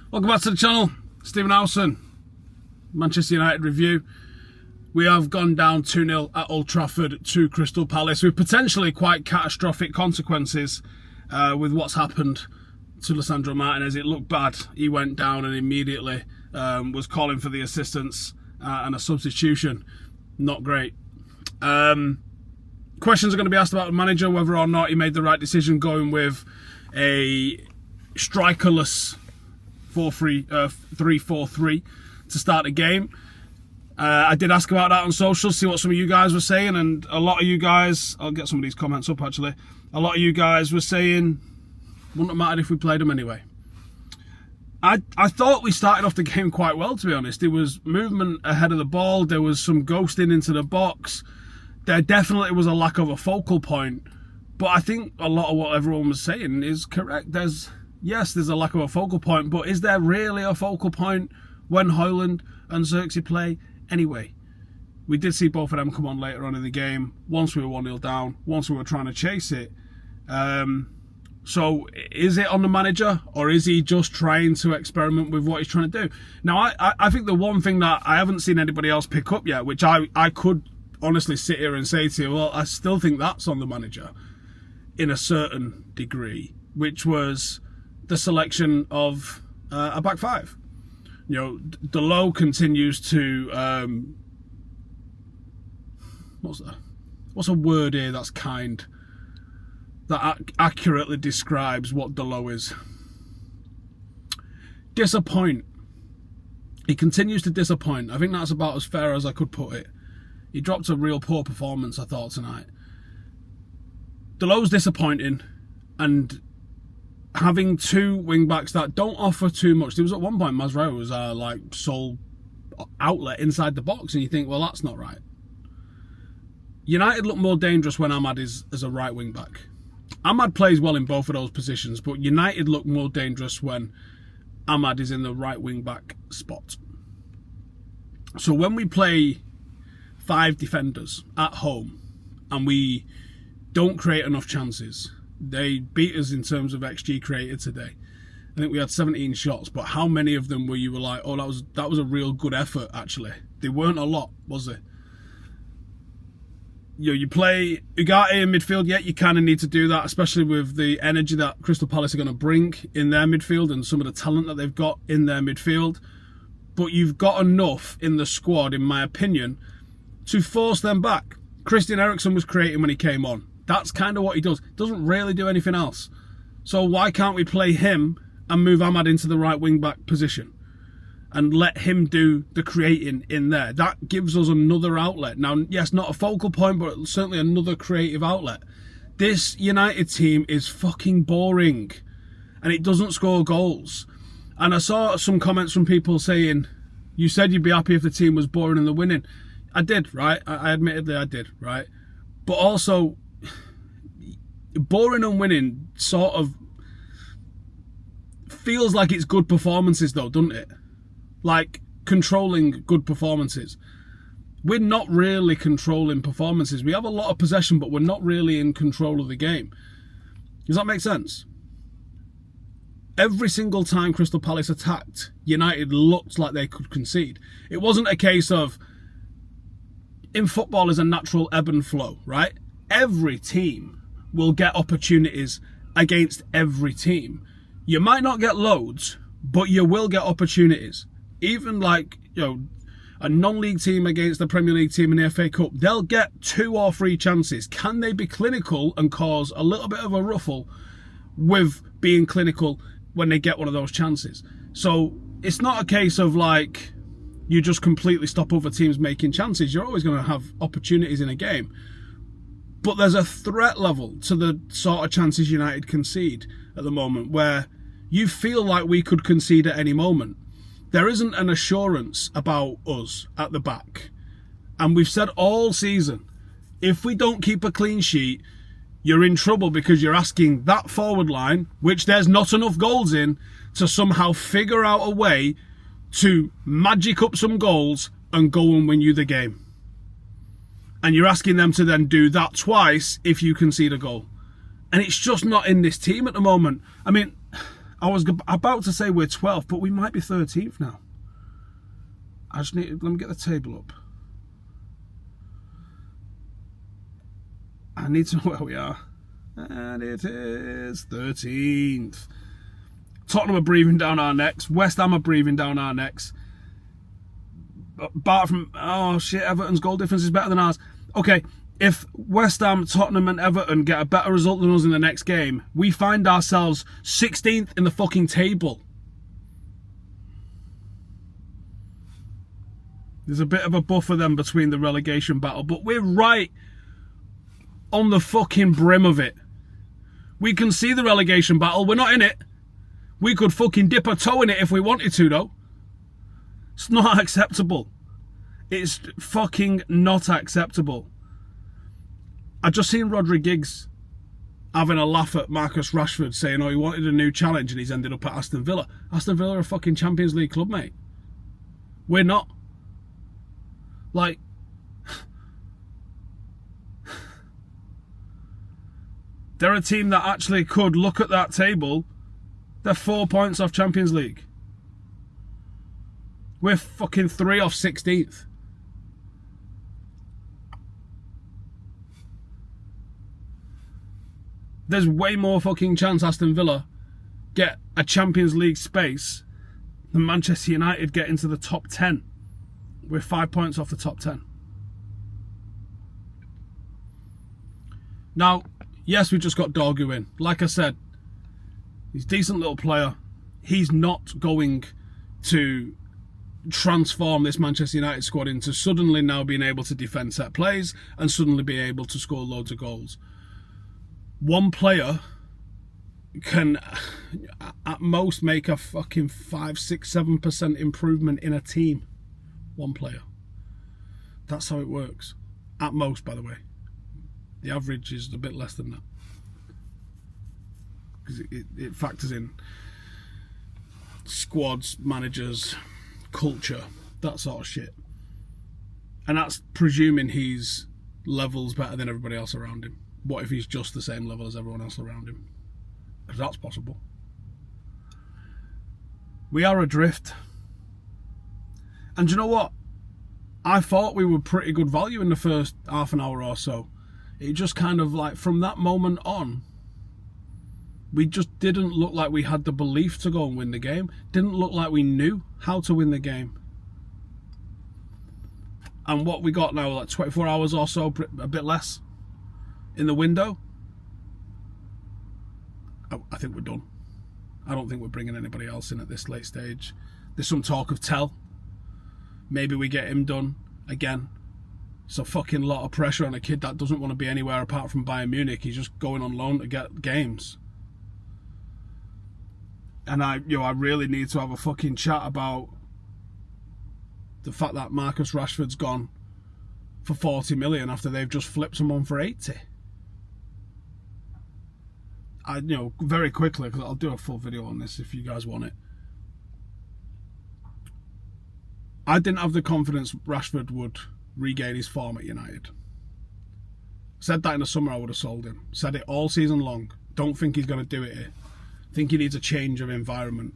Welcome back to the channel. Stephen Howson, Manchester United review. We have gone down 2-0 at Old Trafford to Crystal Palace with potentially quite catastrophic consequences with what's happened to Lisandro Martínez. It looked bad. He went down and immediately was calling for the assistance and a substitution. Not great. Questions are going to be asked about the manager, whether or not he made the right decision going with a strikerless 3-4-3 to start the game. I did ask about that on social, see what some of you guys were saying, and a lot of you guys, I'll get some of these comments up actually, a lot of you guys were saying, wouldn't have mattered if we played them anyway. I thought we started off the game quite well, to be honest. There was movement ahead of the ball, there was some ghosting into the box, there definitely was a lack of a focal point, but I think a lot of what everyone was saying is correct. Yes, there's a lack of a focal point, but is there really a focal point when Højlund and Xerxes play anyway? We did see both of them come on later on in the game, once we were 1-0 down, once we were trying to chase it. So is it on the manager, or is he just trying to experiment with what he's trying to do? Now, I think the one thing that I haven't seen anybody else pick up yet, which I could honestly sit here and say to you, well, I still think that's on the manager in a certain degree, which was the selection of a back five. You know, Dalot continues to what's a word here that's kind, that accurately describes what Dalot is? Disappoint. He continues to disappoint. I think that's about as fair as I could put it. He dropped a real poor performance, I thought, tonight. Dalot's disappointing, and having two wing-backs that don't offer too much. There was at one point Masraoui was our sole outlet inside the box, and you think, well, that's not right. United look more dangerous when Ahmad is as a right wing-back. Ahmad plays well in both of those positions, but United look more dangerous when Ahmad is in the right wing-back spot. So when we play 5 defenders at home and we don't create enough chances, they beat us in terms of XG created today. I think we had 17 shots, but how many of them were you were like, oh, that was a real good effort, actually? They weren't a lot, was there? You know, you play Ugarte in midfield, yeah, you kind of need to do that, especially with the energy that Crystal Palace are going to bring in their midfield and some of the talent that they've got in their midfield. But you've got enough in the squad, in my opinion, to force them back. Christian Eriksen was creating when he came on. That's kind of what he does. Doesn't really do anything else. So why can't we play him and move Ahmad into the right wing-back position and let him do the creating in there? That gives us another outlet. Now, yes, not a focal point, but certainly another creative outlet. This United team is fucking boring, and it doesn't score goals. And I saw some comments from people saying, you said you'd be happy if the team was boring and they're winning. I did, right? I admittedly I did, right? But also, boring and winning sort of feels like it's good performances though, doesn't it? Like controlling good performances. We're not really controlling performances. We have a lot of possession, but we're not really in control of the game. Does that make sense? Every single time Crystal Palace attacked, United looked like they could concede. It wasn't a case of, in football is a natural ebb and flow, right? Every team will get opportunities against every team. You might not get loads, but you will get opportunities. Even a non-league team against the Premier League team in the FA Cup, they'll get 2 or 3 chances. Can they be clinical and cause a little bit of a ruffle with being clinical when they get one of those chances? So it's not a case of you just completely stop other teams making chances. You're always going to have opportunities in a game. But there's a threat level to the sort of chances United concede at the moment where you feel like we could concede at any moment. There isn't an assurance about us at the back. And we've said all season, if we don't keep a clean sheet, you're in trouble because you're asking that forward line, which there's not enough goals in, to somehow figure out a way to magic up some goals and go and win you the game. And you're asking them to then do that twice if you concede a goal. And it's just not in this team at the moment. I mean, I was about to say we're 12th, but we might be 13th now. Let me get the table up. I need to know where we are. And it is 13th. Tottenham are breathing down our necks. West Ham are breathing down our necks. Apart from, oh shit, Everton's goal difference is better than ours. Okay, if West Ham, Tottenham and Everton get a better result than us in the next game, we find ourselves 16th in the fucking table. There's a bit of a buffer then between the relegation battle, but we're right on the fucking brim of it. We can see the relegation battle. We're not in it. We could fucking dip a toe in it if we wanted to, though. It's not acceptable. It's fucking not acceptable. I just seen Rodri Giggs having a laugh at Marcus Rashford, saying, oh, he wanted a new challenge and he's ended up at Aston Villa. Aston Villa are a fucking Champions League club, mate. We're not. Like, they're a team that actually could look at that table. They're 4 points off Champions League. We're fucking 3 off 16th. There's way more fucking chance Aston Villa get a Champions League space than Manchester United get into the top 10. We're 5 points off the top 10. Now, yes, we just got Dorgu in. Like I said, he's a decent little player. He's not going to transform this Manchester United squad into suddenly now being able to defend set plays and suddenly being able to score loads of goals. One player can at most make a fucking 5, 6, 7% improvement in a team. One player. That's how it works. At most, by the way. The average is a bit less than that. Because it factors in squads, managers, culture, that sort of shit. And that's presuming he's levels better than everybody else around him. What if he's just the same level as everyone else around him? Because that's possible. We are adrift. And do you know what? I thought we were pretty good value in the first half an hour or so. It just kind of like, from that moment on, we just didn't look like we had the belief to go and win the game. Didn't look like we knew how to win the game. And what we got now, like 24 hours or so, a bit less, in the window, I think we're done. I don't think we're bringing anybody else in at this late stage. There's some talk of Tell. Maybe we get him done again. It's a fucking lot of pressure on a kid that doesn't want to be anywhere apart from Bayern Munich. He's just going on loan to get games. And I really need to have a fucking chat about the fact that Marcus Rashford's gone for 40 million after they've just flipped someone for 80. Very quickly, because I'll do a full video on this if you guys want it. I didn't have the confidence Rashford would regain his form at United. Said that in the summer I would have sold him. Said it all season long. Don't think he's going to do it here. Think he needs a change of environment.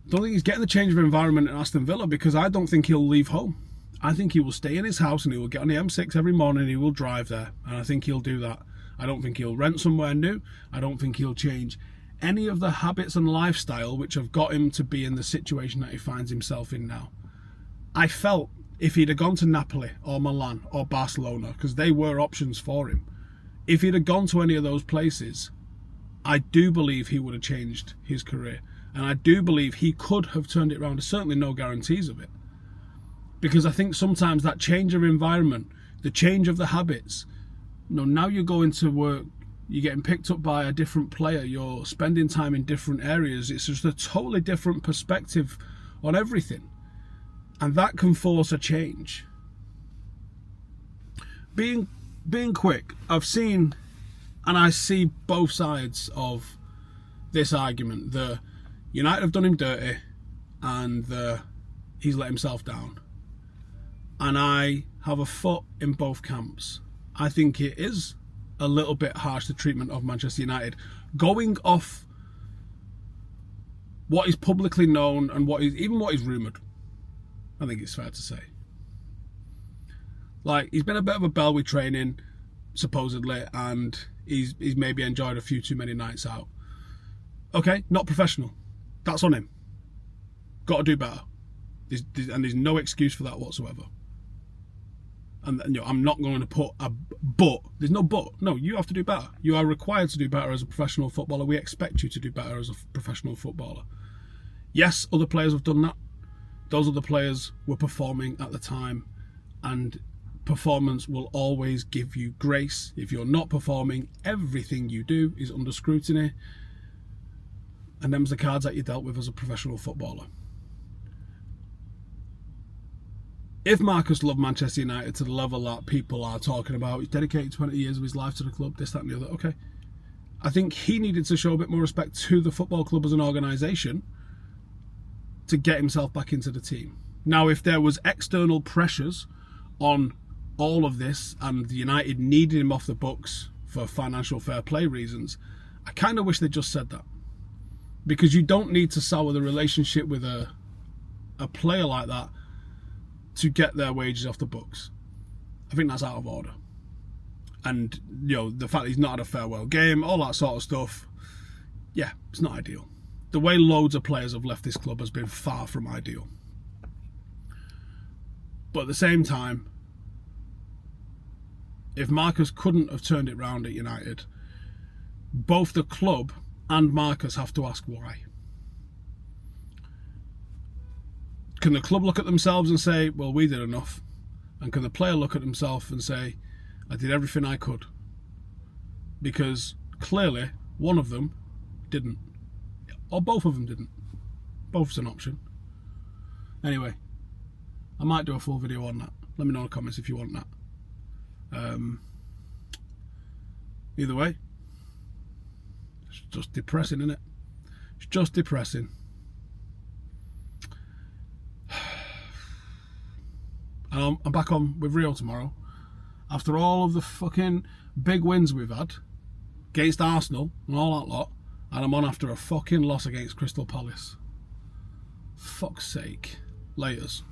Don't think he's getting the change of environment in Aston Villa, because I don't think he'll leave home. I think he will stay in his house and he will get on the M6 every morning and he will drive there. And I think he'll do that. I don't think he'll rent somewhere new. I don't think he'll change any of the habits and lifestyle which have got him to be in the situation that he finds himself in now. I felt if he'd have gone to Napoli or Milan or Barcelona, because they were options for him, if he'd have gone to any of those places, I do believe he would have changed his career. And I do believe he could have turned it around. There's certainly no guarantees of it. Because I think sometimes that change of environment, the change of the habits, now you're going to work, you're getting picked up by a different player, you're spending time in different areas. It's just a totally different perspective on everything. And that can force a change. Being quick, I've seen, and I see both sides of this argument. The United have done him dirty, and he's let himself down. And I have a foot in both camps. I think it is a little bit harsh, the treatment of Manchester United. Going off what is publicly known and what is rumoured, I think it's fair to say. Like, he's been a bit of a bell with training, supposedly, and he's maybe enjoyed a few too many nights out. Okay, not professional. That's on him. Got to do better. There's no excuse for that whatsoever. And I'm not going to put a but. There's no but. No, you have to do better. You are required to do better as a professional footballer. We expect you to do better as a professional footballer. Yes, other players have done that. Those other players were performing at the time, and performance will always give you grace. If you're not performing, everything you do is under scrutiny, and them's the cards that you dealt with as a professional footballer. If Marcus loved Manchester United to the level that people are talking about, he's dedicated 20 years of his life to the club, this, that and the other, okay. I think he needed to show a bit more respect to the football club as an organisation to get himself back into the team. Now, if there was external pressures on all of this and United needed him off the books for financial fair play reasons, I kind of wish they just said that. Because you don't need to sour the relationship with a player like that to get their wages off the books. I think that's out of order. And, the fact that he's not had a farewell game, all that sort of stuff, yeah, it's not ideal. The way loads of players have left this club has been far from ideal. But at the same time, if Marcus couldn't have turned it round at United, both the club and Marcus have to ask why. Can the club look at themselves and say, well, we did enough? And can the player look at himself and say, I did everything I could? Because clearly one of them didn't. Or both of them didn't. Both's an option. Anyway, I might do a full video on that. Let me know in the comments if you want that. Either way, it's just depressing, isn't it? It's just depressing. And I'm back on with Rio tomorrow. After all of the fucking big wins we've had against Arsenal and all that lot, and I'm on after a fucking loss against Crystal Palace. Fuck's sake. Laters.